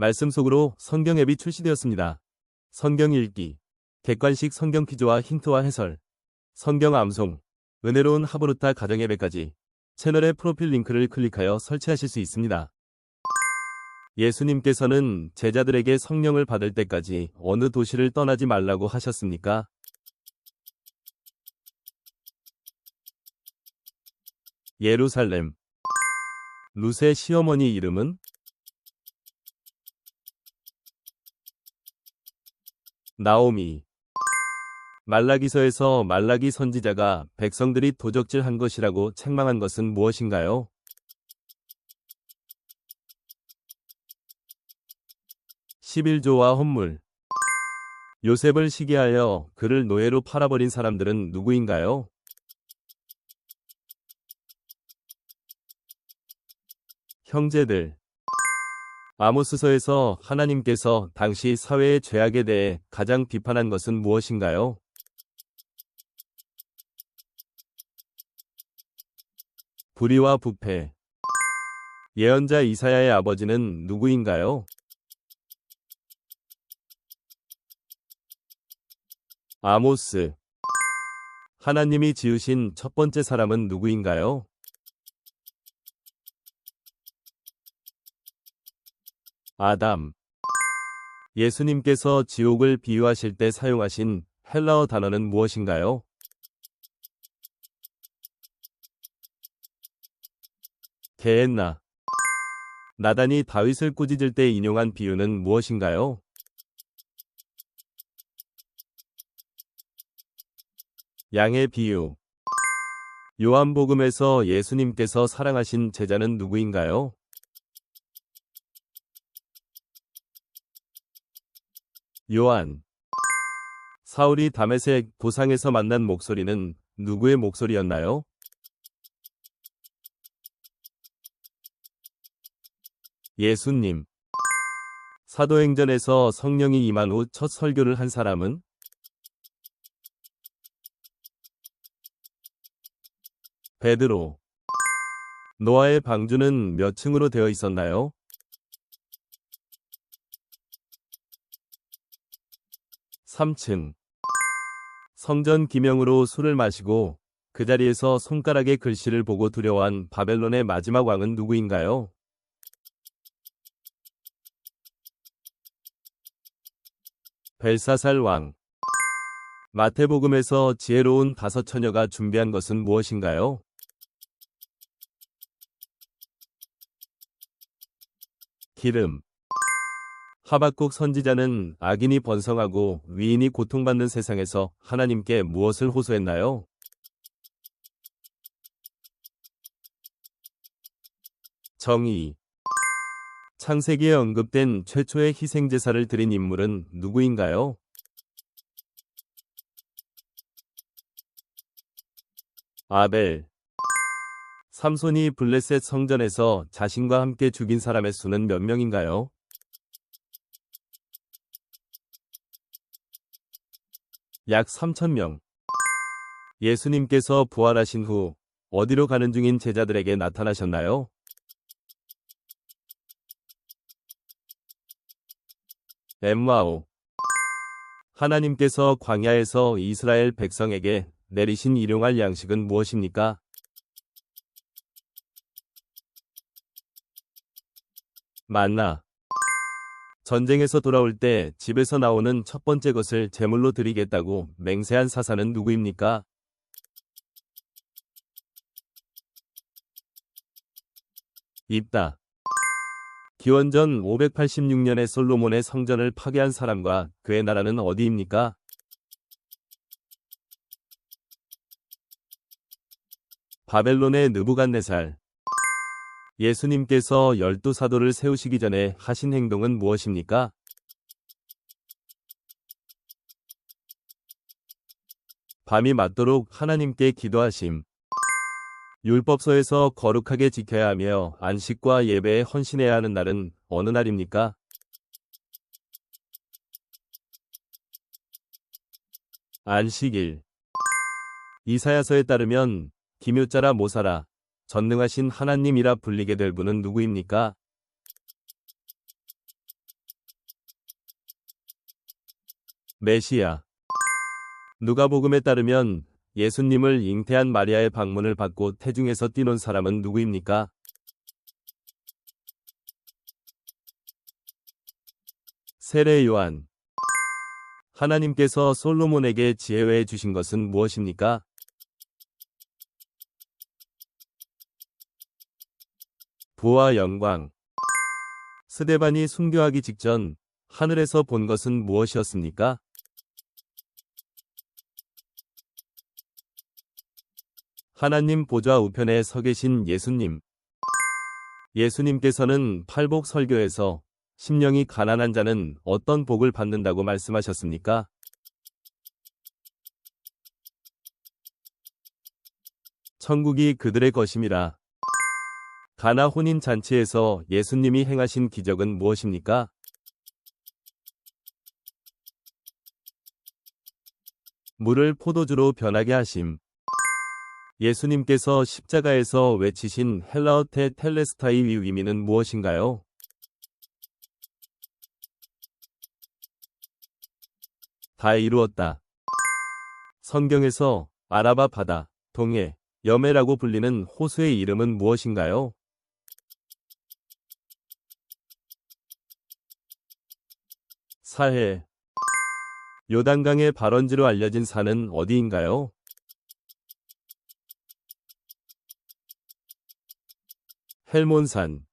말씀 속으로 성경 앱이 출시되었습니다. 성경 읽기, 객관식 성경 퀴즈와 힌트와 해설, 성경 암송, 은혜로운 하브루타 가정 예배까지 채널의 프로필 링크를 클릭하여 설치하실 수 있습니다. 예수님께서는 제자들에게 성령을 받을 때까지 어느 도시를 떠나지 말라고 하셨습니까? 예루살렘. 룻의 시어머니 이름은? 나오미. 말라기서에서 말라기 선지자가 백성들이 도적질한 것이라고 책망한 것은 무엇인가요? 11조와 헌물. 요셉을 시기하여 그를 노예로 팔아버린 사람들은 누구인가요? 형제들. 아모스서에서 하나님께서 당시 사회의 죄악에 대해 가장 비판한 것은 무엇인가요? 불의와 부패. 예언자 이사야의 아버지는 누구인가요? 아모스. 하나님이 지으신 첫 번째 사람은 누구인가요? 아담. 예수님께서 지옥을 비유하실 때 사용하신 헬라어 단어는 무엇인가요? 게엔나. 나단이 다윗을 꾸짖을 때 인용한 비유는 무엇인가요? 양의 비유. 요한복음에서 예수님께서 사랑하신 제자는 누구인가요? 요한. 사울이 다메섹 도상에서 만난 목소리는 누구의 목소리였나요? 예수님. 사도행전에서 성령이 임한 후 첫 설교를 한 사람은? 베드로. 노아의 방주는 몇 층으로 되어 있었나요? 3층. 성전 기명으로 술을 마시고 그 자리에서 손가락의 글씨를 보고 두려워한 바벨론의 마지막 왕은 누구인가요? 벨사살 왕. 마태복음에서 지혜로운 5 처녀가 준비한 것은 무엇인가요? 기름. 하박국 선지자는 악인이 번성하고 위인이 고통받는 세상에서 하나님께 무엇을 호소했나요? 정의. 창세기에 언급된 최초의 희생제사를 드린 인물은 누구인가요? 아벨. 삼손이 블레셋 성전에서 자신과 함께 죽인 사람의 수는 몇 명인가요? 약 3,000명. 예수님께서 부활하신 후 어디로 가는 중인 제자들에게 나타나셨나요? 엠마오. 하나님께서 광야에서 이스라엘 백성에게 내리신 일용할 양식은 무엇입니까? 만나. 전쟁에서 돌아올 때 집에서 나오는 첫 번째 것을 제물로 드리겠다고 맹세한 사사는 누구입니까? 입다. 기원전 586년에 솔로몬의 성전을 파괴한 사람과 그의 나라는 어디입니까? 바벨론의 느부갓네살. 예수님께서 12사도를 세우시기 전에 하신 행동은 무엇입니까? 밤이 맞도록 하나님께 기도하심. 율법서에서 거룩하게 지켜야 하며 안식과 예배에 헌신해야 하는 날은 어느 날입니까? 안식일. 이사야서에 따르면 기묘자라 모사라 전능하신 하나님이라 불리게 될 분은 누구입니까? 메시아. 누가복음에 따르면 예수님을 잉태한 마리아의 방문을 받고 태중에서 뛰논 사람은 누구입니까? 세례 요한. 하나님께서 솔로몬에게 지혜외에 주신 것은 무엇입니까? 부와 영광. 스데반이 순교하기 직전 하늘에서 본 것은 무엇이었습니까? 하나님 보좌 우편에 서 계신 예수님. 예수님께서는 팔복 설교에서 심령이 가난한 자는 어떤 복을 받는다고 말씀하셨습니까? 천국이 그들의 것임이라. 가나 혼인 잔치에서 예수님이 행하신 기적은 무엇입니까? 물을 포도주로 변하게 하심. 예수님께서 십자가에서 외치신 헬라어 텔레스타이의 의미는 무엇인가요? 다 이루었다. 성경에서 아라바 바다, 동해, 여매라고 불리는 호수의 이름은 무엇인가요? 사해. 요단강의 발원지로 알려진 산은 어디인가요? 헬몬산.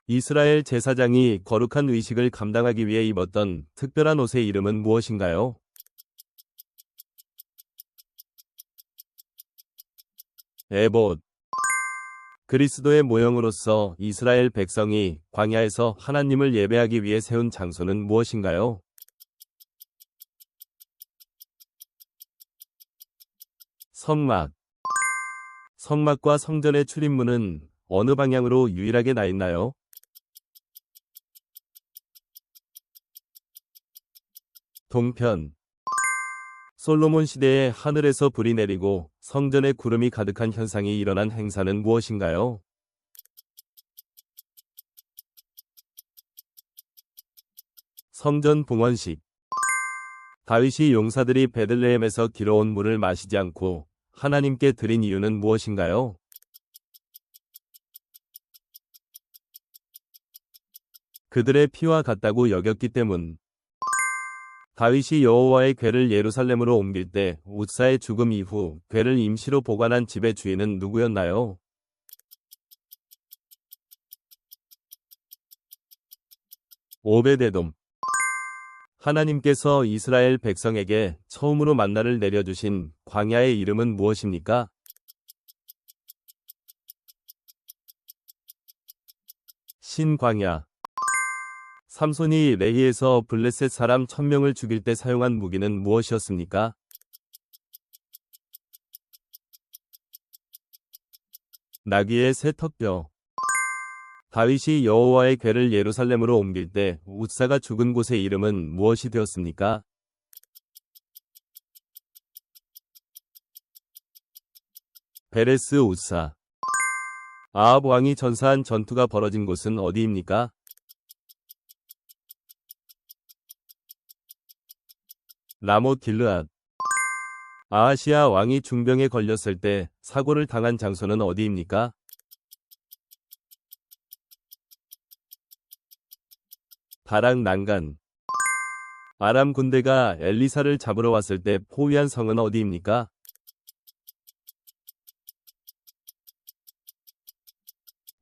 이스라엘 제사장이 거룩한 의식을 감당하기 위해 입었던 특별한 옷의 이름은 무엇인가요? 에봇. 그리스도의 모형으로서 이스라엘 백성이 광야에서 하나님을 예배하기 위해 세운 장소는 무엇인가요? 성막. 성막과 성전의 출입문은 어느 방향으로 유일하게 나 있나요? 동편. 솔로몬 시대에 하늘에서 불이 내리고 성전에 구름이 가득한 현상이 일어난 행사는 무엇인가요? 성전 봉헌식. 다윗이 용사들이 베들레헴에서 길어온 물을 마시지 않고 하나님께 드린 이유는 무엇인가요? 그들의 피와 같다고 여겼기 때문. 다윗이 여호와의 궤를 예루살렘으로 옮길 때 웃사의 죽음 이후 궤를 임시로 보관한 집의 주인은 누구였나요? 오베데돔. 하나님께서 이스라엘 백성에게 처음으로 만나를 내려주신 광야의 이름은 무엇입니까? 신광야. 삼손이 레히에서 블레셋 사람 1000명을 죽일 때 사용한 무기는 무엇이었습니까? 나귀의 새 턱뼈. 다윗이 여호와의 궤를 예루살렘으로 옮길 때 웃사가 죽은 곳의 이름은 무엇이 되었습니까? 베레스 웃사. 아합 왕이 전사한 전투가 벌어진 곳은 어디입니까? 라못 길르앗. 아하시아 왕이 중병에 걸렸을 때 사고를 당한 장소는 어디입니까? 바락 난간. 아람 군대가 엘리사를 잡으러 왔을 때 포위한 성은 어디입니까?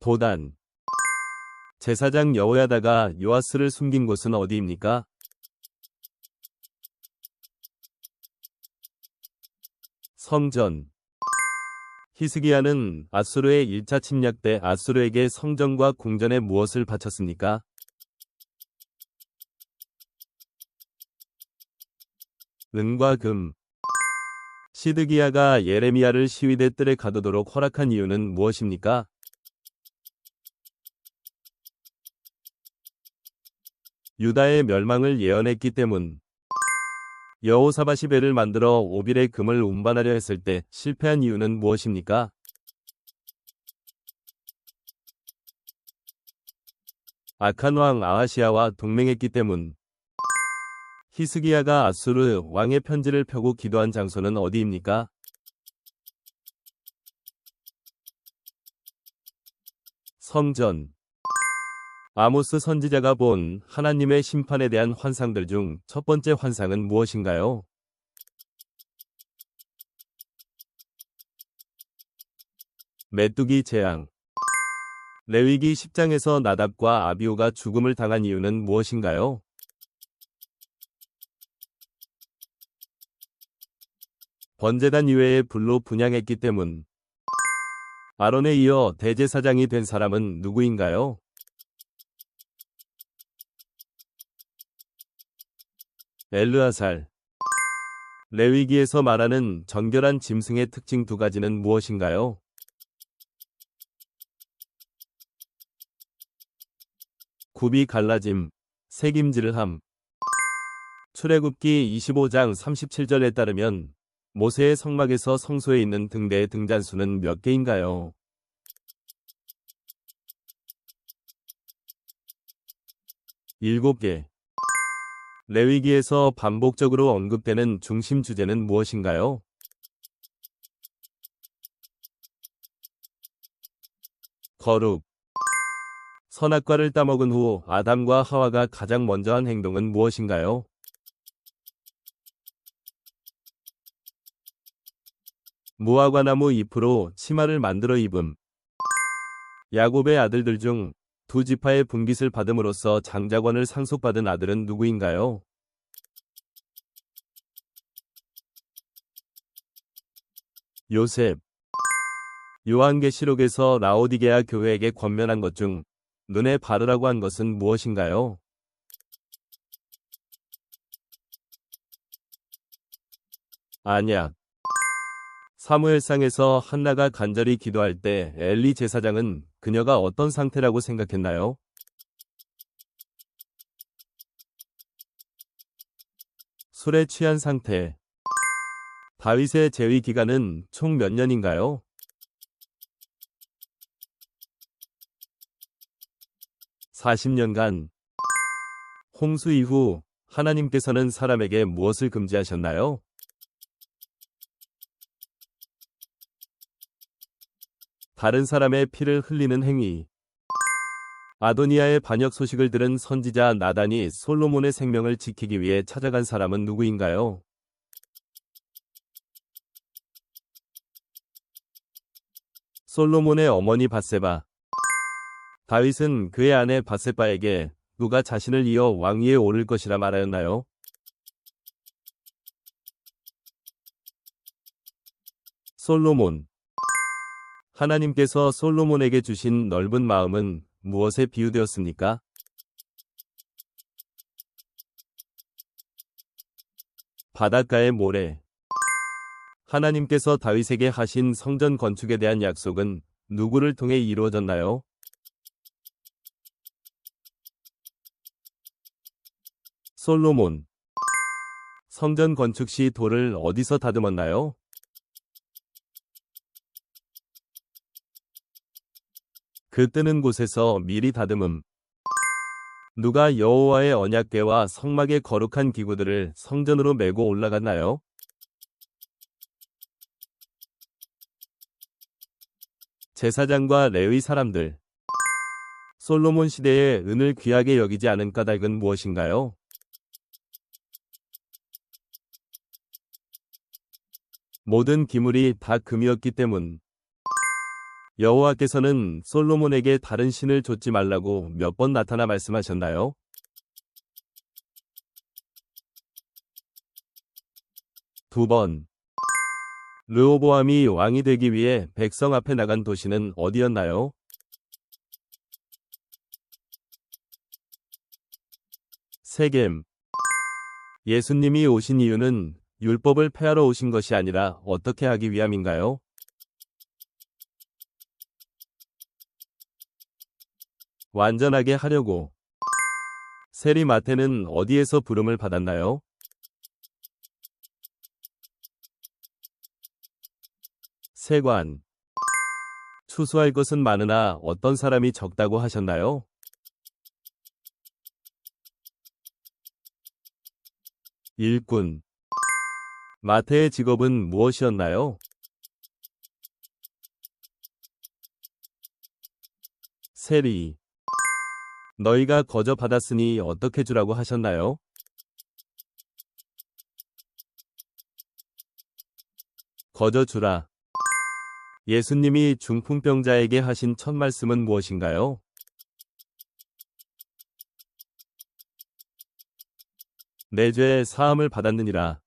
도단. 제사장 여호야다가 요아스를 숨긴 곳은 어디입니까? 성전. 히스기야는 아수르의 1차 침략 때 아수르에게 성전과 궁전에 무엇을 바쳤습니까? 은과 금. 시드기야가 예레미야를 시위대 뜰에 가두도록 허락한 이유는 무엇입니까? 유다의 멸망을 예언했기 때문. 여호사밧이 배를 만들어 오빌의 금을 운반하려 했을 때 실패한 이유는 무엇입니까? 악한 왕 아하시아와 동맹했기 때문. 히스기야가 아수르 왕의 편지를 펴고 기도한 장소는 어디입니까? 성전. 아모스 선지자가 본 하나님의 심판에 대한 환상들 중 첫 번째 환상은 무엇인가요? 메뚜기 재앙. 레위기 10장에서 나답과 아비후가 죽음을 당한 이유는 무엇인가요? 번제단 이외에 불로 분향했기 때문. 아론에 이어 대제사장이 된 사람은 누구인가요? 엘르아살. 레위기에서 말하는 정결한 짐승의 특징 두 가지는 무엇인가요? 굽이 갈라짐, 새김질을 함. 출애굽기 25장 37절에 따르면 모세의 성막에서 성소에 있는 등대의 등잔수는 몇 개인가요? 7개. 레위기에서 반복적으로 언급되는 중심 주제는 무엇인가요? 거룩. 선악과를 따먹은 후 아담과 하와가 가장 먼저 한 행동은 무엇인가요? 무화과나무 잎으로 치마를 만들어 입음. 야곱의 아들들 중 두 지파의 분깃을 받음으로써 장자권을 상속받은 아들은 누구인가요? 요셉. 요한계시록에서 라오디게아 교회에게 권면한 것 중 눈에 바르라고 한 것은 무엇인가요? 안약. 사무엘상에서 한나가 간절히 기도할 때 엘리 제사장은 그녀가 어떤 상태라고 생각했나요? 술에 취한 상태. 다윗의 재위 기간은 총 몇 년인가요? 40년간. 홍수 이후 하나님께서는 사람에게 무엇을 금지하셨나요? 다른 사람의 피를 흘리는 행위. 아도니아의 반역 소식을 들은 선지자 나단이 솔로몬의 생명을 지키기 위해 찾아간 사람은 누구인가요? 솔로몬의 어머니 밧세바. 다윗은 그의 아내 밧세바에게 누가 자신을 이어 왕위에 오를 것이라 말하였나요? 솔로몬. 하나님께서 솔로몬에게 주신 넓은 마음은 무엇에 비유되었습니까? 바닷가의 모래. 하나님께서 다윗에게 하신 성전 건축에 대한 약속은 누구를 통해 이루어졌나요? 솔로몬. 성전 건축 시 돌을 어디서 다듬었나요? 그 뜨는 곳에서 미리 다듬음. 누가 여호와의 언약궤와 성막의 거룩한 기구들을 성전으로 메고 올라갔나요? 제사장과 레위 사람들. 솔로몬 시대에 은을 귀하게 여기지 않은 까닭은 무엇인가요? 모든 기물이 다 금이었기 때문. 여호와께서는 솔로몬에게 다른 신을 좇지 말라고 몇 번 나타나 말씀하셨나요? 2번. 르호보암이 왕이 되기 위해 백성 앞에 나간 도시는 어디였나요? 세겜. 예수님이 오신 이유는 율법을 폐하러 오신 것이 아니라 어떻게 하기 위함인가요? 완전하게 하려고. 세리마테는 어디에서 부름을 받았나요? 세관. 추수할 것은 많으나 어떤 사람이 적다고 하셨나요? 일꾼. 마태의 직업은 무엇이었나요? 세리. 너희가 거저 받았으니 어떻게 주라고 하셨나요? 거저 주라. 예수님이 중풍병자에게 하신 첫 말씀은 무엇인가요? 내 죄 사함을 받았느니라.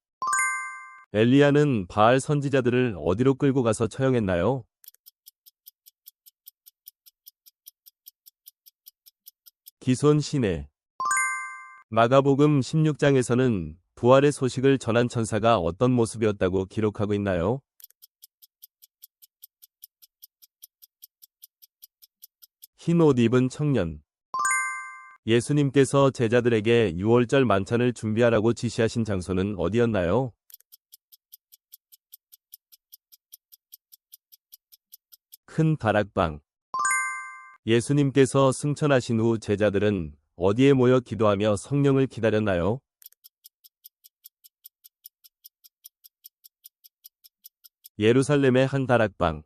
엘리야는 바알 선지자들을 어디로 끌고 가서 처형했나요? 기손 시내. 마가복음 16장에서는 부활의 소식을 전한 천사가 어떤 모습이었다고 기록하고 있나요? 흰 옷 입은 청년. 예수님께서 제자들에게 유월절 만찬을 준비하라고 지시하신 장소는 어디였나요? 큰 다락방. 예수님께서 승천하신 후 제자들은 어디에 모여 기도하며 성령을 기다렸나요? 예루살렘의 한 다락방.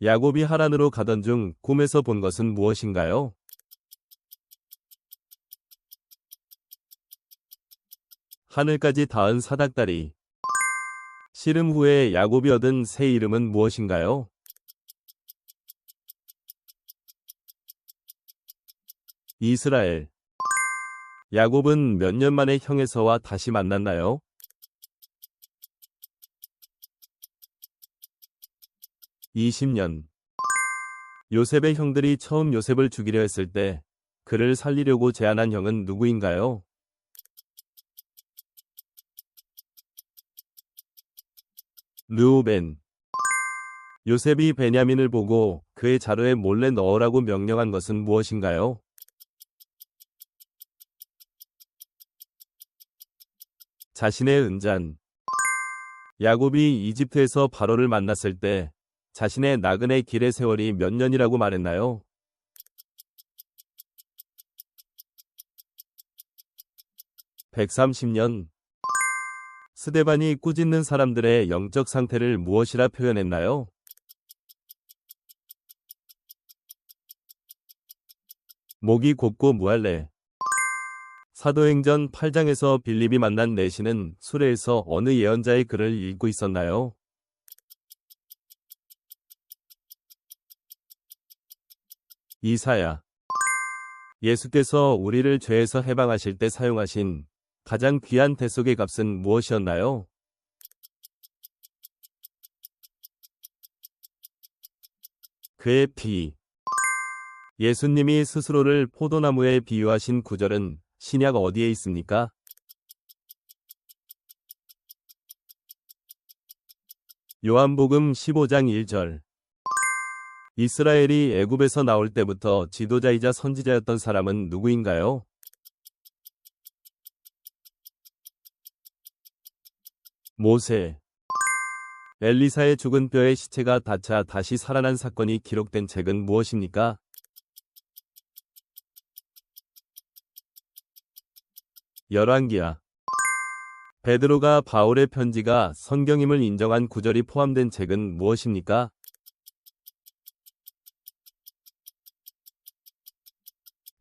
야곱이 하란으로 가던 중 꿈에서 본 것은 무엇인가요? 하늘까지 닿은 사닥다리. 씨름 후에 야곱이 얻은 새 이름은 무엇인가요? 이스라엘. 야곱은 몇 년 만에 형에서와 다시 만났나요? (20년) 요셉의 형들이 처음 요셉을 죽이려 했을 때 그를 살리려고 제안한 형은 누구인가요? 르우벤. 요셉이 베냐민을 보고 그의 자루에 몰래 넣으라고 명령한 것은 무엇인가요? 자신의 은잔. 야곱이 이집트에서 바로를 만났을 때 자신의 나그네 길의 세월이 몇 년이라고 말했나요? 130년. 스데반이 꾸짖는 사람들의 영적 상태를 무엇이라 표현했나요? 목이 곱고 무할래. 사도행전 8장에서 빌립이 만난 내시는 수레에서 어느 예언자의 글을 읽고 있었나요? 이사야. 예수께서 우리를 죄에서 해방하실 때 사용하신 가장 귀한 대속의 값은 무엇이었나요? 그의 피. 예수님이 스스로를 포도나무에 비유하신 구절은 신약 어디에 있습니까? 요한복음 15장 1절. 이스라엘이 애굽에서 나올 때부터 지도자이자 선지자였던 사람은 누구인가요? 모세. 엘리사의 죽은 뼈에 시체가 닿자 다시 살아난 사건이 기록된 책은 무엇입니까? 열왕기야. 베드로가 바울의 편지가 성경임을 인정한 구절이 포함된 책은 무엇입니까?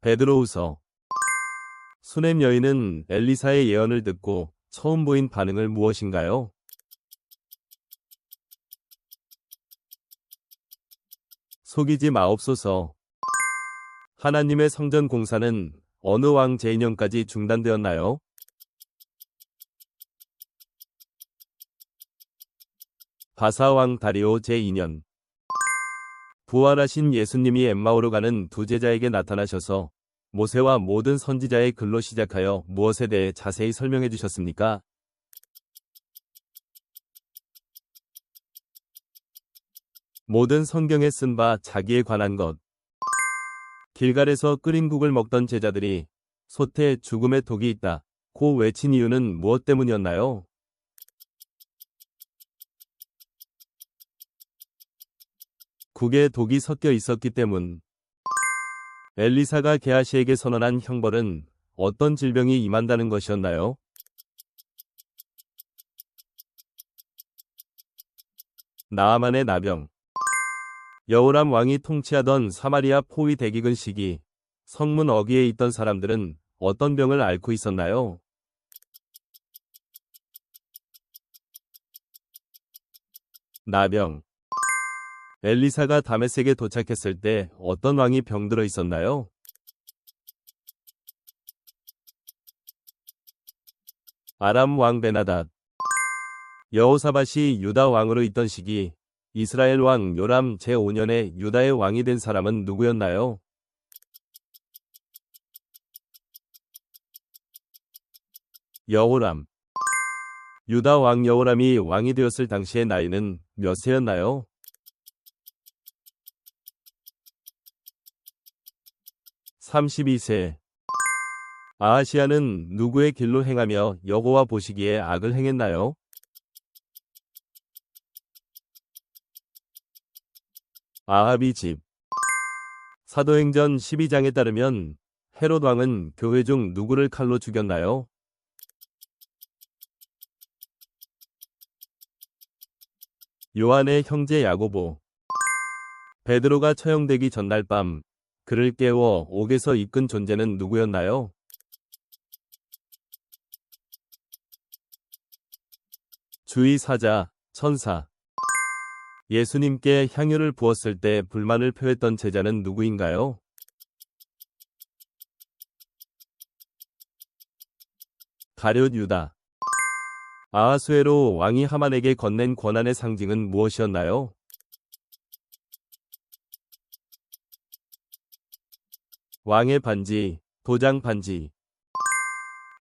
베드로후서. 수넴 여인은 엘리사의 예언을 듣고 처음 보인 반응을 무엇인가요? 속이지 마옵소서. 하나님의 성전 공사는 어느 왕 재인년까지 중단되었나요? 바사왕 다리오 제2년. 부활하신 예수님이 엠마오로 가는 두 제자에게 나타나셔서 모세와 모든 선지자의 글로 시작하여 무엇에 대해 자세히 설명해 주셨습니까? 모든 성경에 쓴 바 자기에 관한 것. 길갈에서 끓인 국을 먹던 제자들이 솥에 죽음의 독이 있다 고 외친 이유는 무엇 때문이었나요? 국에 독이 섞여 있었기 때문. 엘리사가 게하시에게 선언한 형벌은 어떤 질병이 임한다는 것이었나요? 나아만의 나병. 여호람 왕이 통치하던 사마리아 포위 대기근 시기, 성문 어귀에 있던 사람들은 어떤 병을 앓고 있었나요? 나병. 엘리사가 다메섹에 도착했을 때 어떤 왕이 병들어 있었나요? 아람 왕 베나닷. 여호사밧이 유다 왕으로 있던 시기, 이스라엘 왕 요람 제5년에 유다의 왕이 된 사람은 누구였나요? 여호람. 유다 왕 여호람이 왕이 되었을 당시의 나이는 몇 세였나요? 32세. 아하시아는 누구의 길로 행하며 여호와 보시기에 악을 행했나요? 아합의 집. 사도행전 12장에 따르면 헤롯 왕은 교회 중 누구를 칼로 죽였나요? 요한의 형제 야고보. 베드로가 처형되기 전날 밤 그를 깨워 옥에서 이끈 존재는 누구였나요? 주의 사자, 천사. 예수님께 향유를 부었을 때 불만을 표했던 제자는 누구인가요? 가룟 유다. 아하수에로 왕이 하만에게 건넨 권한의 상징은 무엇이었나요? 왕의 반지, 도장 반지.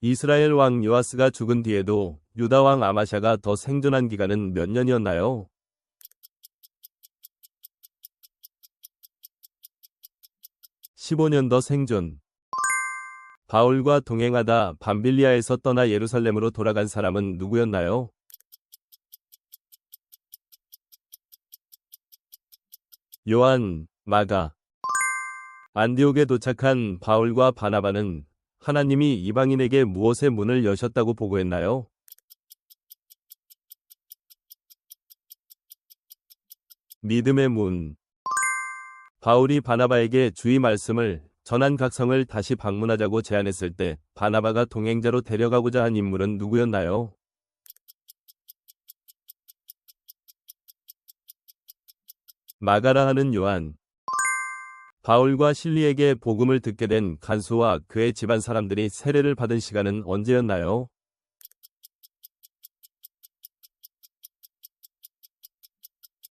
이스라엘 왕 요아스가 죽은 뒤에도 유다 왕 아마샤가 더 생존한 기간은 몇 년이었나요? 15년 더 생존. 바울과 동행하다 밤빌리아에서 떠나 예루살렘으로 돌아간 사람은 누구였나요? 요한, 마가. 안디옥에 도착한 바울과 바나바는 하나님이 이방인에게 무엇의 문을 여셨다고 보고했나요? 믿음의 문. 바울이 바나바에게 주의 말씀을 전한 각성을 다시 방문하자고 제안했을 때 바나바가 동행자로 데려가고자 한 인물은 누구였나요? 마가라 하는 요한. 바울과 실리에게 복음을 듣게 된 간수와 그의 집안 사람들이 세례를 받은 시간은 언제였나요?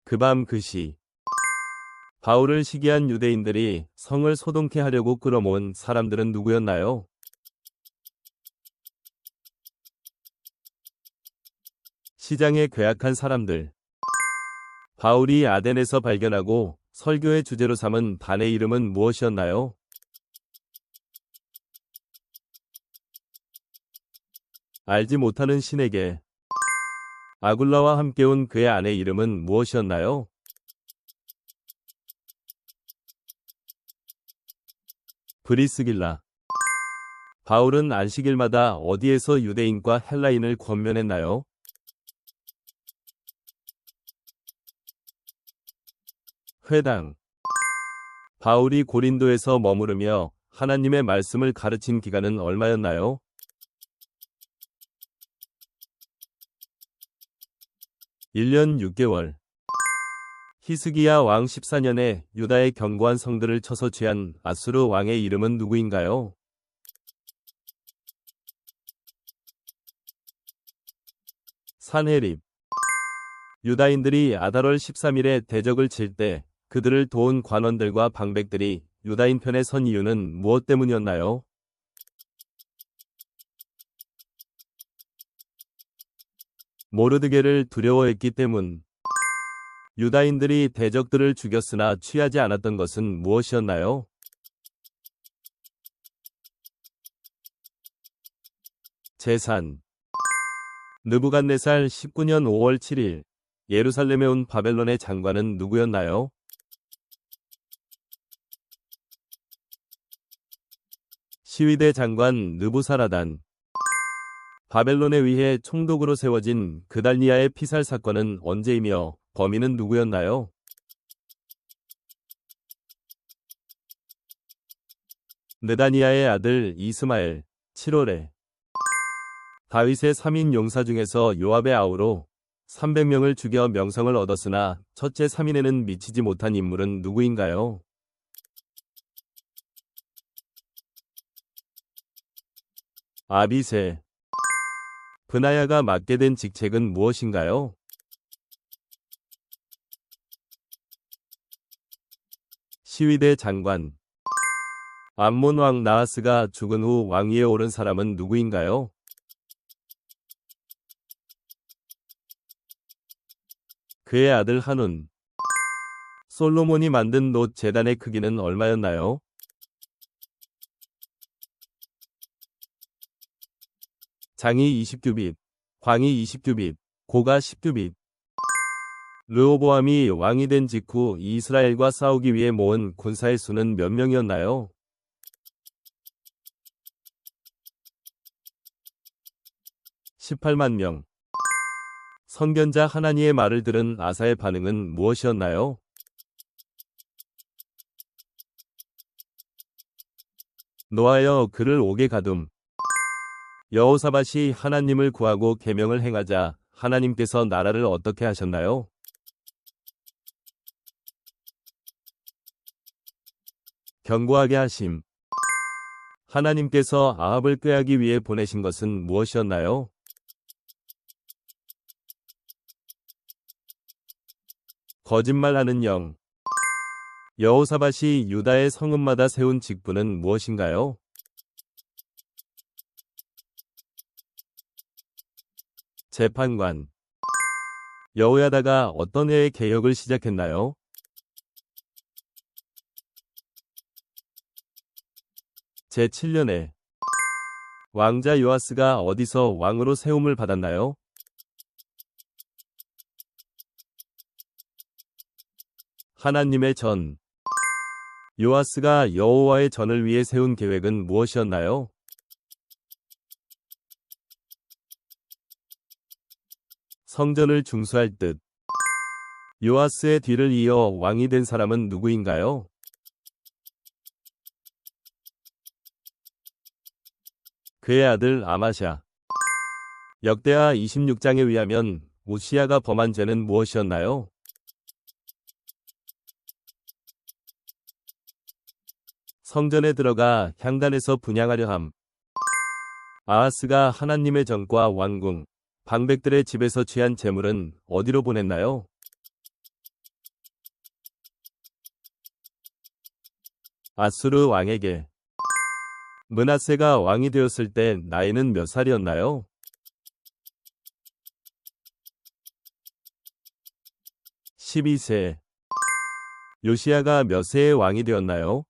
그 밤 그 시. 바울을 시기한 유대인들이 성을 소동케 하려고 끌어모은 사람들은 누구였나요? 시장에 괴악한 사람들. 바울이 아덴에서 발견하고 설교의 주제로 삼은 단의 이름은 무엇이었나요? 알지 못하는 신에게. 아굴라와 함께 온 그의 아내 이름은 무엇이었나요? 브리스길라. 바울은 안식일마다 어디에서 유대인과 헬라인을 권면했나요? 회당. 바울이 고린도에서 머무르며 하나님의 말씀을 가르친 기간은 얼마였나요? 1년 6개월. 히스기야 왕 14년에 유다의 견고한 성들을 쳐서 취한 아수르 왕의 이름은 누구인가요? 산헤립. 유다인들이 아달월 13일에 대적을 칠 때 그들을 도운 관원들과 방백들이 유다인 편에 선 이유는 무엇 때문이었나요? 모르드게를 두려워했기 때문. 유다인들이 대적들을 죽였으나 취하지 않았던 것은 무엇이었나요? 재산. 느부갓네살 19년 5월 7일 예루살렘에 온 바벨론의 장관은 누구였나요? 시위대 장관 느부사라단. 바벨론에 의해 총독으로 세워진 그달리아의 피살 사건은 언제이며 범인은 누구였나요? 느다니아의 아들 이스마엘, 7월에 다윗의 3인 용사 중에서 요압의 아우로 300명을 죽여 명성을 얻었으나 첫째 3인에는 미치지 못한 인물은 누구인가요? 아비새. 브나야가 맡게 된 직책은 무엇인가요? 시위대 장관. 암몬 왕 나하스가 죽은 후 왕위에 오른 사람은 누구인가요? 그의 아들 한운. 솔로몬이 만든 놋 제단의 크기는 얼마였나요? 장이 20규빗, 광이 20규빗, 고가 10규빗. 르호보암이 왕이 된 직후 이스라엘과 싸우기 위해 모은 군사의 수는 몇 명이었나요? 18만 명. 선견자 하나니의 말을 들은 아사의 반응은 무엇이었나요? 노하여 그를 옥에 가둠. 여호사밧이 하나님을 구하고 계명을 행하자 하나님께서 나라를 어떻게 하셨나요? 견고하게 하심. 하나님께서 아합을 꾀하기 위해 보내신 것은 무엇이었나요? 거짓말하는 영. 여호사밧이 유다의 성읍마다 세운 직분은 무엇인가요? 재판관. 여호야다가 어떤 해에 개혁을 시작했나요? 제7년에. 왕자 요아스가 어디서 왕으로 세움을 받았나요? 하나님의 전. 요아스가 여호와의 전을 위해 세운 계획은 무엇이었나요? 성전을 중수할 뜻. 요아스의 뒤를 이어 왕이 된 사람은 누구인가요? 그의 아들 아마샤. 역대하 26장에 의하면 우시야가 범한 죄는 무엇이었나요? 성전에 들어가 향단에서 분향하려 함. 아하스가 하나님의 전과 왕궁, 방백들의 집에서 취한 재물은 어디로 보냈나요? 아수르 왕에게. 므낫세가 왕이 되었을 때 나이는 몇 살이었나요? 12세. 요시야가 몇 세에 왕이 되었나요?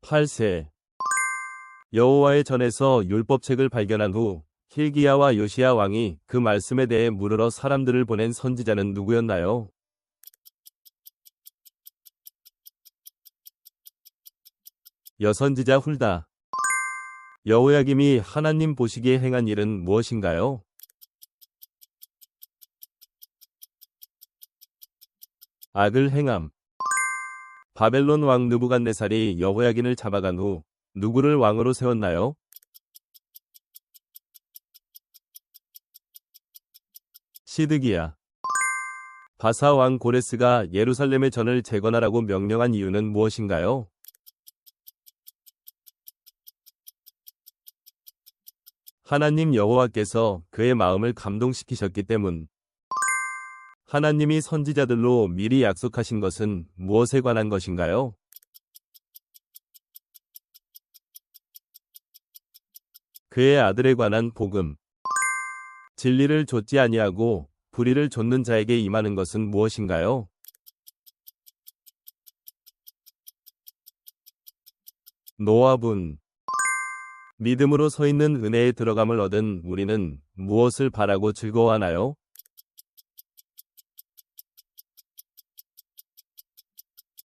8세. 여호와의 전에서 율법책을 발견한 후 힐기야와 요시야 왕이 그 말씀에 대해 물으러 사람들을 보낸 선지자는 누구였나요? 여선지자 훌다. 여호야김이 하나님 보시기에 행한 일은 무엇인가요? 악을 행함. 바벨론 왕 느부갓네살이 여호야긴을 잡아간 후 누구를 왕으로 세웠나요? 시드기야. 바사 왕 고레스가 예루살렘의 전을 재건하라고 명령한 이유는 무엇인가요? 하나님 여호와께서 그의 마음을 감동시키셨기 때문. 하나님이 선지자들로 미리 약속하신 것은 무엇에 관한 것인가요? 그의 아들에 관한 복음. 진리를 좇지 아니하고 불의를 좇는 자에게 임하는 것은 무엇인가요? 노아분. 믿음으로 서 있는 은혜에 들어감을 얻은 우리는 무엇을 바라고 즐거워하나요?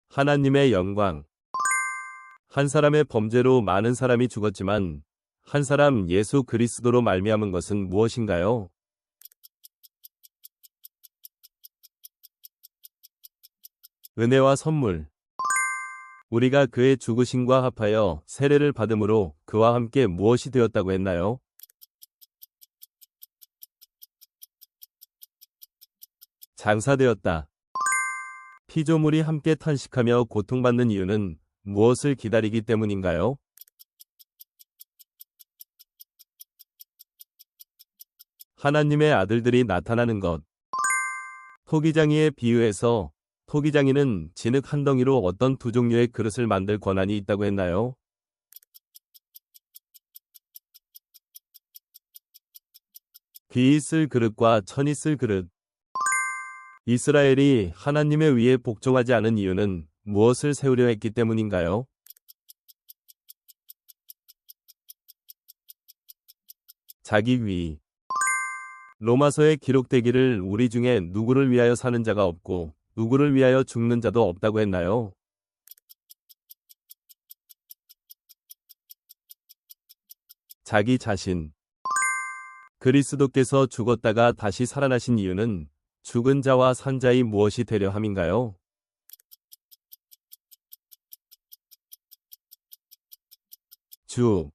하나님의 영광. 한 사람의 범죄로 많은 사람이 죽었지만 한 사람 예수 그리스도로 말미암은 것은 무엇인가요? 은혜와 선물. 우리가 그의 죽으심과 합하여 세례를 받음으로 그와 함께 무엇이 되었다고 했나요? 장사되었다. 피조물이 함께 탄식하며 고통받는 이유는 무엇을 기다리기 때문인가요? 하나님의 아들들이 나타나는 것. 토기장이에 비유해서 토기장이는 진흙 한 덩이로 어떤 두 종류의 그릇을 만들 권한이 있다고 했나요? 귀 있을 그릇과 천 있을 그릇. 이스라엘이 하나님의 위에 복종하지 않은 이유는 무엇을 세우려 했기 때문인가요? 자기 위. 로마서에 기록되기를 우리 중에 누구를 위하여 사는 자가 없고 누구를 위하여 죽는 자도 없다고 했나요? 자기 자신. 그리스도께서 죽었다가 다시 살아나신 이유는 죽은 자와 산 자의 무엇이 되려 함인가요? 주.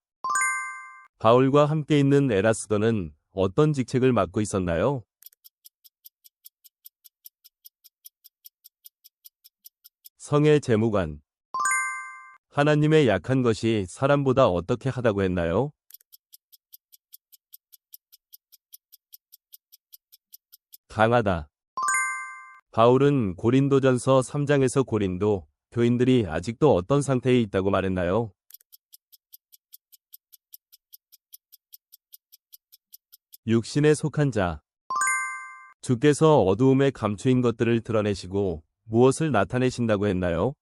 바울과 함께 있는 에라스더는 어떤 직책을 맡고 있었나요? 성의 재무관. 하나님의 약한 것이 사람보다 어떻게 하다고 했나요? 강하다. 바울은 고린도전서 3장에서 고린도 교인들이 아직도 어떤 상태에 있다고 말했나요? 육신에 속한 자. 주께서 어두움에 감추인 것들을 드러내시고 무엇을 나타내신다고 했나요?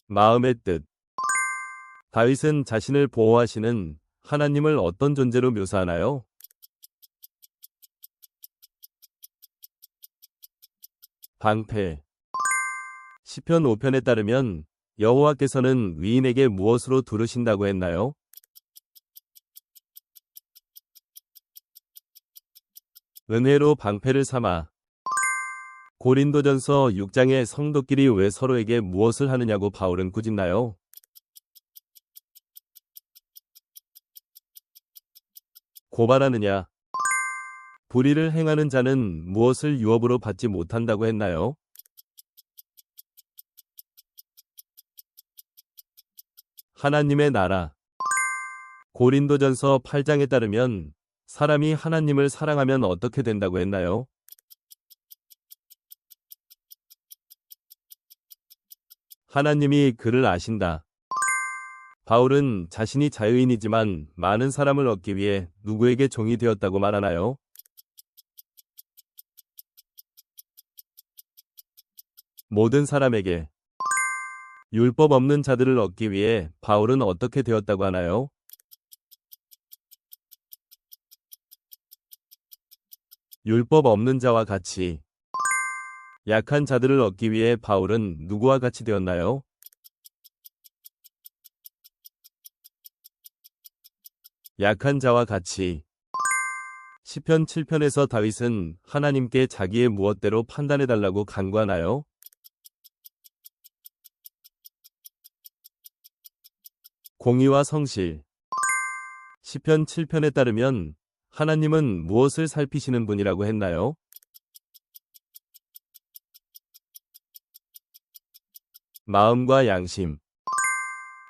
마음의 뜻. 다윗은 자신을 보호하시는 하나님을 어떤 존재로 묘사하나요? 방패. 시편 5편에 따르면 여호와께서는 위인에게 무엇으로 두르신다고 했나요? 은혜로 방패를 삼아. 고린도전서 6장에 성도끼리 왜 서로에게 무엇을 하느냐고 바울은 꾸짖나요? 고발하느냐. 불의를 행하는 자는 무엇을 유업으로 받지 못한다고 했나요? 하나님의 나라. 고린도전서 8장에 따르면 사람이 하나님을 사랑하면 어떻게 된다고 했나요? 하나님이 그를 아신다. 바울은 자신이 자유인이지만 많은 사람을 얻기 위해 누구에게 종이 되었다고 말하나요? 모든 사람에게. 율법 없는 자들을 얻기 위해 바울은 어떻게 되었다고 하나요? 율법 없는 자와 같이. 약한 자들을 얻기 위해 바울은 누구와 같이 되었나요? 약한 자와 같이. 시편 7편에서 다윗은 하나님께 자기의 무엇대로 판단해달라고 간구하나요? 공의와 성실. 시편 7편에 따르면 하나님은 무엇을 살피시는 분이라고 했나요? 마음과 양심.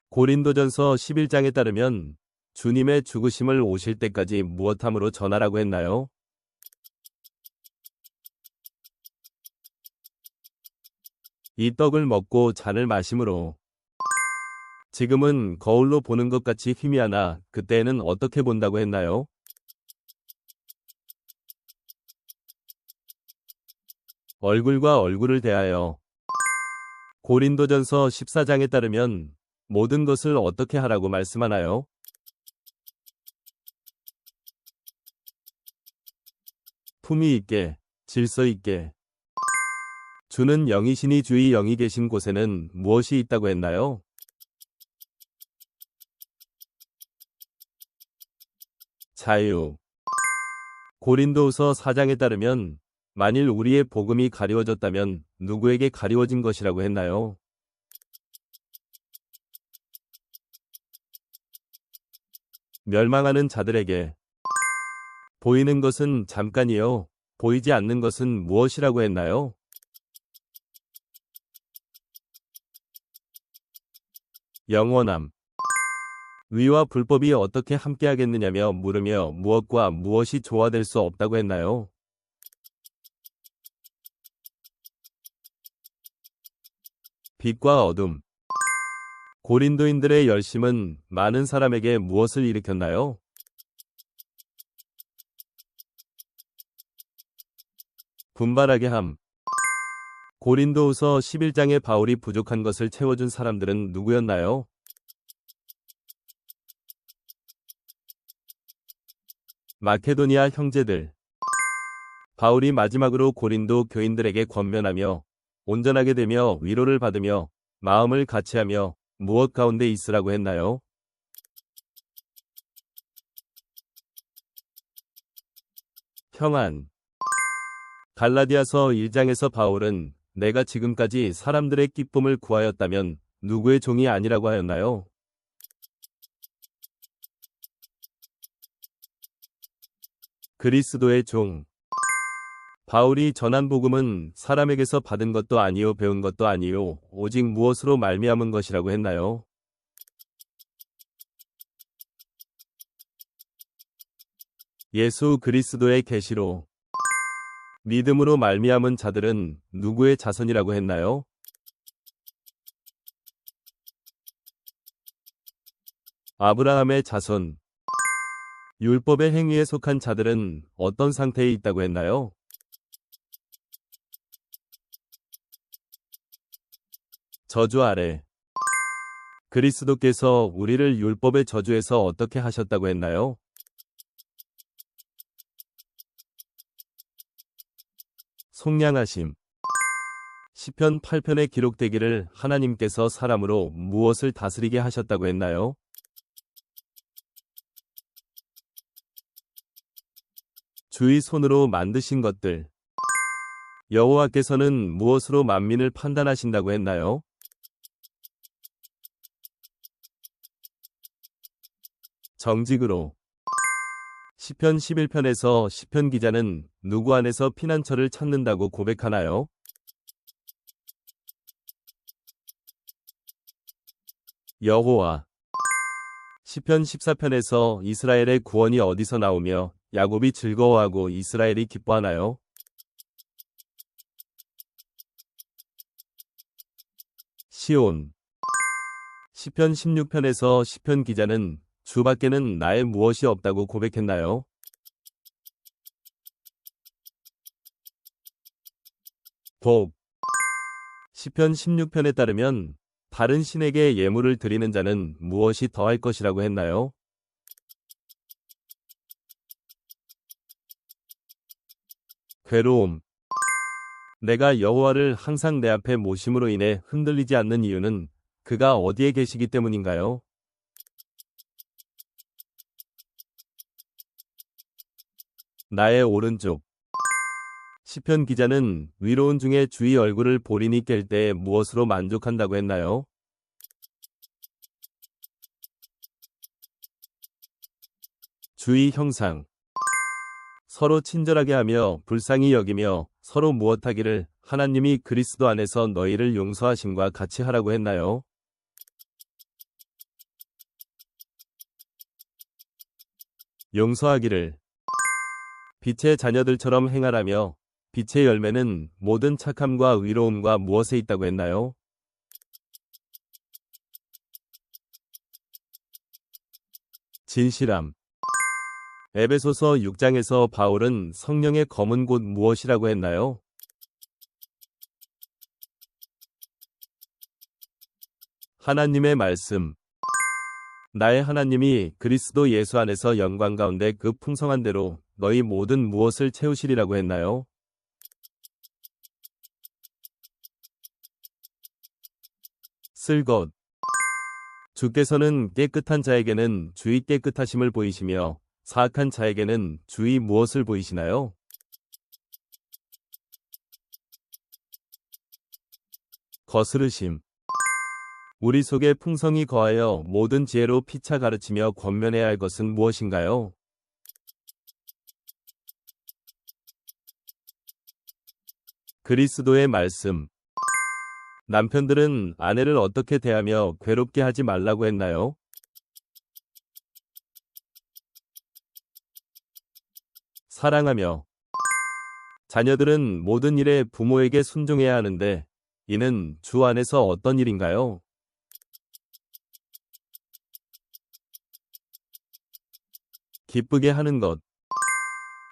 고린도전서 11장에 따르면 주님의 죽으심을 오실 때까지 무엇함으로 전하라고 했나요? 이 떡을 먹고 잔을 마심으로. 지금은 거울로 보는 것 같이 희미하나 그때에는 어떻게 본다고 했나요? 얼굴과 얼굴을 대하여. 고린도전서 14장에 따르면 모든 것을 어떻게 하라고 말씀하나요? 품위 있게, 질서 있게. 주는 영이시니 주의 영이 계신 곳에는 무엇이 있다고 했나요? 자유. 고린도후서 4장에 따르면 만일 우리의 복음이 가리워졌다면 누구에게 가리워진 것이라고 했나요? 멸망하는 자들에게. 보이는 것은 잠깐이요. 보이지 않는 것은 무엇이라고 했나요? 영원함. 의와 불법이 어떻게 함께하겠느냐며 물으며 무엇과 무엇이 조화될 수 없다고 했나요? 빛과 어둠. 고린도인들의 열심은 많은 사람에게 무엇을 일으켰나요? 분발하게 함. 고린도후서 11장에 바울이 부족한 것을 채워준 사람들은 누구였나요? 마케도니아 형제들. 바울이 마지막으로 고린도 교인들에게 권면하며 온전하게 되며 위로를 받으며 마음을 같이하며 무엇 가운데 있으라고 했나요? 평안. 갈라디아서 1장에서 바울은 내가 지금까지 사람들의 기쁨을 구하였다면 누구의 종이 아니라고 하였나요? 그리스도의 종. 바울이 전한 복음은 사람에게서 받은 것도 아니요 배운 것도 아니요 오직 무엇으로 말미암은 것이라고 했나요? 예수 그리스도의 계시로. 믿음으로 말미암은 자들은 누구의 자손이라고 했나요? 아브라함의 자손. 율법의 행위에 속한 자들은 어떤 상태에 있다고 했나요? 저주 아래. 그리스도께서 우리를 율법의 저주에서 어떻게 하셨다고 했나요? 속량하심. 시편 8편에 기록되기를 하나님께서 사람으로 무엇을 다스리게 하셨다고 했나요? 주의 손으로 만드신 것들. 여호와께서는 무엇으로 만민을 판단하신다고 했나요? 정직으로. 시편 11편에서 시편 기자는 누구 안에서 피난처를 찾는다고 고백하나요? 여호와. 시편 14편에서 이스라엘의 구원이 어디서 나오며 야곱이 즐거워하고 이스라엘이 기뻐하나요? 시온. 시편 16편에서 시편 기자는 주밖에는 나의 무엇이 없다고 고백했나요? 복. 시편 16편에 따르면 다른 신에게 예물을 드리는 자는 무엇이 더할 것이라고 했나요? 괴로움. 내가 여호와를 항상 내 앞에 모심으로 인해 흔들리지 않는 이유는 그가 어디에 계시기 때문인가요? 나의 오른쪽. 시편 기자는 위로운 중에 주의 얼굴을 보리니 깰 때에 무엇으로 만족한다고 했나요? 주의 형상. 서로 친절하게 하며 불쌍히 여기며 서로 무엇하기를 하나님이 그리스도 안에서 너희를 용서하심과 같이 하라고 했나요? 용서하기를. 빛의 자녀들처럼 행하라며 빛의 열매는 모든 착함과 의로움과 무엇에 있다고 했나요? 진실함. 에베소서 6장에서 바울은 성령의 검은 곳 무엇이라고 했나요? 하나님의 말씀. 나의 하나님이 그리스도 예수 안에서 영광 가운데 그 풍성한 대로 너희 모든 무엇을 채우시리라고 했나요? 쓸 것. 주께서는 깨끗한 자에게는 주의 깨끗하심을 보이시며 사악한 자에게는 주의 무엇을 보이시나요? 거스르심. 우리 속에 풍성이 거하여 모든 지혜로 피차 가르치며 권면해야 할 것은 무엇인가요? 그리스도의 말씀. 남편들은 아내를 어떻게 대하며 괴롭게 하지 말라고 했나요? 사랑하며. 자녀들은 모든 일에 부모에게 순종해야 하는데 이는 주 안에서 어떤 일인가요? 기쁘게 하는 것.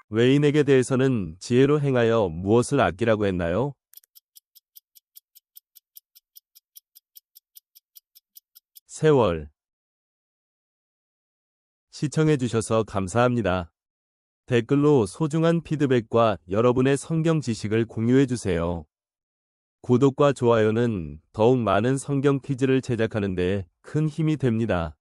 외인에게 대해서는 지혜로 행하여 무엇을 아끼라고 했나요? 세월. 시청해주셔서 감사합니다. 댓글로 소중한 피드백과 여러분의 성경 지식을 공유해주세요. 구독과 좋아요는 더욱 많은 성경 퀴즈를 제작하는 데 큰 힘이 됩니다.